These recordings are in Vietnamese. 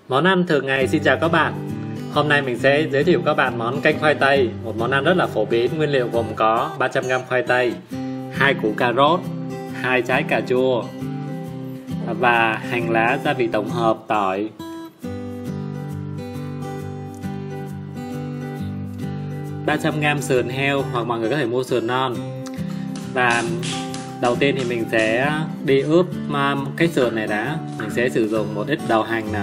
Món ăn thường ngày. Xin chào các bạn. Hôm nay mình sẽ giới thiệu các bạn món canh khoai tây, một món ăn rất là phổ biến. Nguyên liệu gồm có 300g khoai tây, 2 củ cà rốt, 2 trái cà chua và hành lá, gia vị tổng hợp, tỏi. Ba 300g sườn heo, hoặc mọi người có thể mua sườn non. Và đầu tiên thì mình sẽ đi ướp cái sườn này đã. Mình sẽ sử dụng một ít đậu hành nè,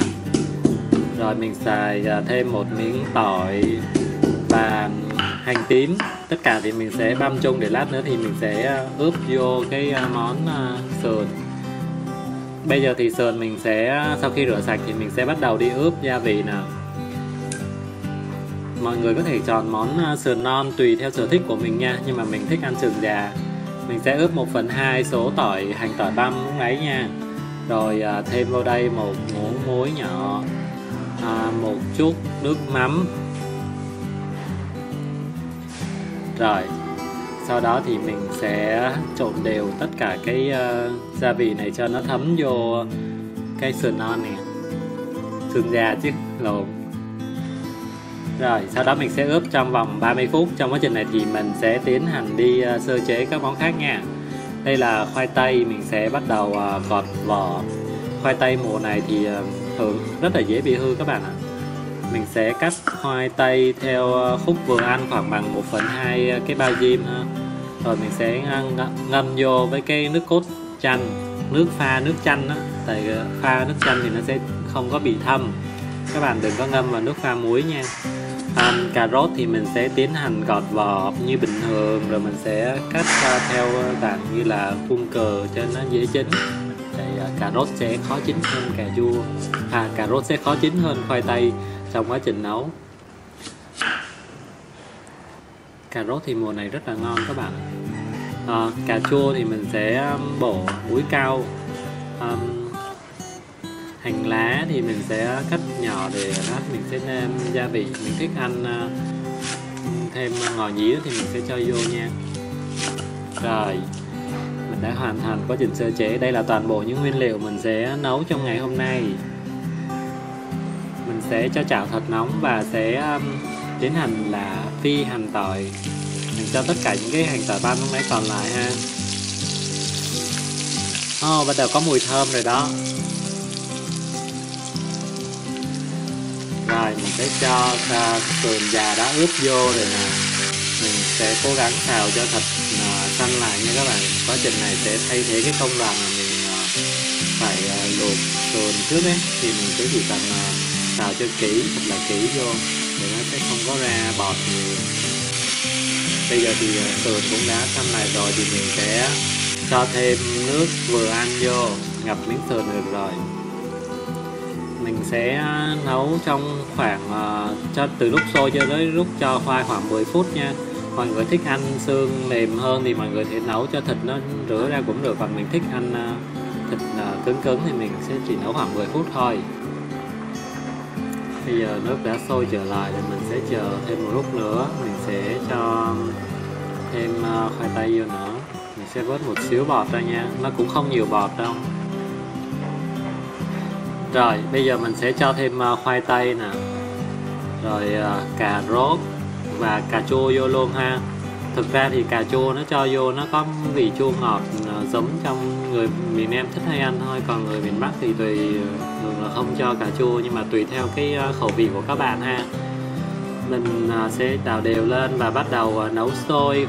rồi mình xài thêm một miếng tỏi và hành tím. Tất cả thì mình sẽ băm chung để lát nữa thì mình sẽ ướp vô cái món sườn. Bây giờ thì sườn mình sẽ, sau khi rửa sạch thì mình sẽ bắt đầu đi ướp gia vị nào. Mọi người có thể chọn món sườn non tùy theo sở thích của mình nha, nhưng mà mình thích ăn sườn già. Mình sẽ ướp 1/2 số tỏi, hành tỏi băm lúc nãy nha. Rồi thêm vào đây một muỗng muối nhỏ, một chút nước mắm. Rồi sau đó thì mình sẽ trộn đều tất cả cái gia vị này cho nó thấm vô cái sườn non này, sườn già chứ lộn. Rồi sau đó mình sẽ ướp trong vòng 30 phút. Trong quá trình này thì mình sẽ tiến hành đi sơ chế các món khác nha. Đây là khoai tây, mình sẽ bắt đầu gọt vỏ. Khoai tây mùa này thì thường rất là dễ bị hư các bạn ạ. Mình sẽ cắt khoai tây theo khúc vừa ăn, khoảng bằng 1/2 cái bao diêm ha. Rồi mình sẽ ngâm vô với cái nước cốt chanh, nước pha nước chanh á. Tại pha nước chanh thì nó sẽ không có bị thâm. Các bạn đừng có ngâm vào nước pha muối nha. Cà rốt thì mình sẽ tiến hành gọt vỏ như bình thường, rồi mình sẽ cắt theo dạng như là khuôn cờ cho nó dễ chín. Cà rốt sẽ khó chín hơn cà rốt sẽ khó chín hơn khoai tây trong quá trình nấu. Cà rốt thì mùa này rất là ngon các bạn. Cà chua thì mình sẽ bổ múi cao. Hành lá thì mình sẽ cắt nhỏ để lát mình sẽ nêm gia vị. Mình thích ăn thêm ngò nhía thì mình sẽ cho vô nha. Rồi mình đã hoàn thành quá trình sơ chế. Đây là toàn bộ những nguyên liệu mình sẽ nấu trong ngày hôm nay. Mình sẽ cho chảo thật nóng và sẽ tiến hành là phi hành tỏi. Mình cho tất cả những cái hành tỏi băm lúc nãy còn lại ha. Bắt đầu có mùi thơm rồi đó. Rồi mình sẽ cho sườn già đã ướp vô rồi nè. Mình sẽ cố gắng xào cho thật xanh lại nha các bạn. Quá trình này sẽ thay thế cái công đoạn mà mình phải luộc sườn trước ấy. Thì mình sẽ chỉ cần xào cho kỹ, thật là kỹ vô để nó sẽ không có ra bọt nhiều. Bây giờ thì sườn cũng đã xanh lại rồi thì mình sẽ cho thêm nước vừa ăn vô, ngập miếng sườn được rồi. Mình sẽ nấu trong khoảng từ lúc sôi cho tới lúc cho khoai khoảng 10 phút nha. Mọi người thích ăn xương mềm hơn thì mọi người sẽ nấu cho thịt nó rửa ra cũng được. Còn mình thích ăn thịt cứng cứng thì mình sẽ chỉ nấu khoảng 10 phút thôi. Bây giờ nước đã sôi trở lại thì mình sẽ chờ thêm một lúc nữa. Mình sẽ cho thêm khoai tây vô nữa. Mình sẽ vớt một xíu bọt ra nha. Nó cũng không nhiều bọt đâu. Rồi bây giờ mình sẽ cho thêm khoai tây nè, rồi cà rốt và cà chua vô luôn ha. Thực ra thì cà chua nó cho vô nó có vị chua ngọt giống trong người miền Nam thích hay ăn thôi. Còn người miền Bắc thì thường là không cho cà chua, nhưng mà tùy theo cái khẩu vị của các bạn ha. Mình sẽ đảo đều lên và bắt đầu nấu sôi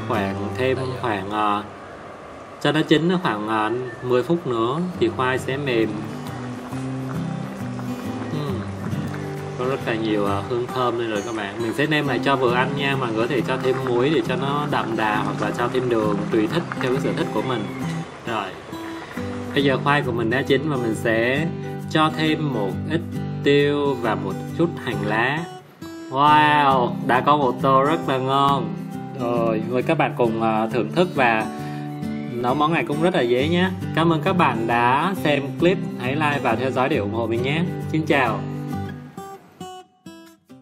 thêm khoảng cho nó chín khoảng 10 phút nữa thì khoai sẽ mềm. Có rất là nhiều hương thơm lên rồi các bạn. Mình sẽ nêm lại cho vừa ăn nha. Mọi người có thể cho thêm muối để cho nó đậm đà, hoặc là cho thêm đường tùy thích theo cái sở thích của mình. Rồi bây giờ khoai của mình đã chín và mình sẽ cho thêm một ít tiêu và một chút hành lá. Wow, đã có một tô rất là ngon. Rồi mời các bạn cùng thưởng thức, và nấu món này cũng rất là dễ nhé. Cảm ơn các bạn đã xem clip. Hãy like và theo dõi để ủng hộ mình nhé. Xin chào.